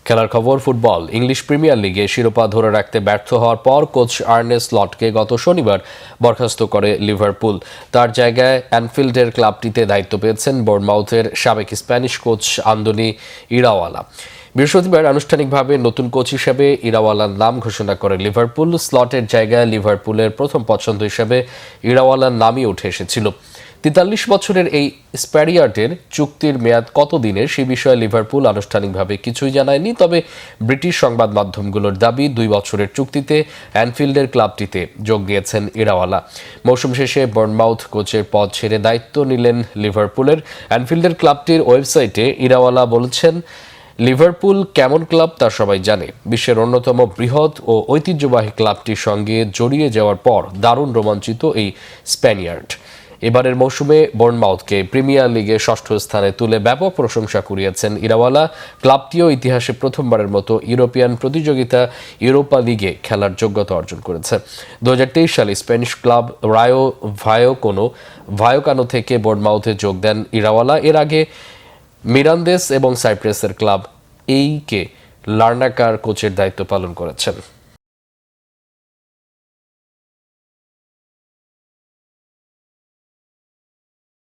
খেলার খবর football. English premier লিগে শিরোপা ধরে রাখতে ব্যর্থ হওয়ার পর কোচ আর্নে স্লটকে গত শনিবার বরখাস্ত করে লিভারপুল। তার জায়গায় অ্যানফিল্ডের ক্লাবটিতে দায়িত্ব পেয়েছেন বোর্নমাউথের সাবেক স্প্যানিশ কোচ আন্দোনি ইরাওয়ালা। বৃহস্পতিবার আনুষ্ঠানিকভাবে নতুন কোচ হিসেবে ইরাওয়ালার নাম ঘোষণা করে লিভারপুল। স্লটের জায়গায় লিভারপুলের প্রথম পছন্দ হিসেবে ইরাওয়ালার নামই উঠে এসেছিল। ৪৩ বছরের এই স্প্যানিয়ার্ডের চুক্তির মেয়াদ কত দিনের সে বিষয়ে লিভারপুল আনুষ্ঠানিকভাবে কিছুই জানায়নি। তবে ব্রিটিশ সংবাদ মাধ্যমগুলোর দাবি 2 বছরের চুক্তিতে অ্যানফিল্ডের ক্লাবটিতে যোগ দিয়েছেন ইরাওয়ালা। মৌসুম শেষে বোর্নমাউথ কোচের পদ ছেড়ে দায়িত্ব নিলেন লিভারপুলের। অ্যানফিল্ডের ক্লাবটির ওয়েবসাইটে ইরাওয়ালা বলেছেন, লিভারপুল কেমন ক্লাব তা সবাই জানে। বিশ্বের অন্যতম বৃহৎ ও ঐতিহ্যবাহী ক্লাবটির সঙ্গে জড়িয়ে যাওয়ার পর দারুণ রোমাঞ্চিত এই স্প্যানিয়ার্ড। এবারের মৌসুমে বোর্নমাউথকে প্রিমিয়ার লিগে 6ষ্ঠ স্থানে তুলে ব্যাপক প্রশংসা কুড়িয়েছেন ইরাওয়ালা। ক্লাবটিও ইতিহাসে প্রথমবারের মতো ইউরোপিয়ান প্রতিযোগিতা ইউরোপা লিগে খেলার যোগ্যতা অর্জন করেছে। 2023 সালে স্প্যানিশ ক্লাব রায়ো ভায়োকানো থেকে বোর্নমাউথে যোগ দেন ইরাওয়ালা। এর আগে মিরান্দেস এবং সাইপ্রাসের ক্লাব এইকে লার্নাকার কোচের দায়িত্ব পালন করেছেন।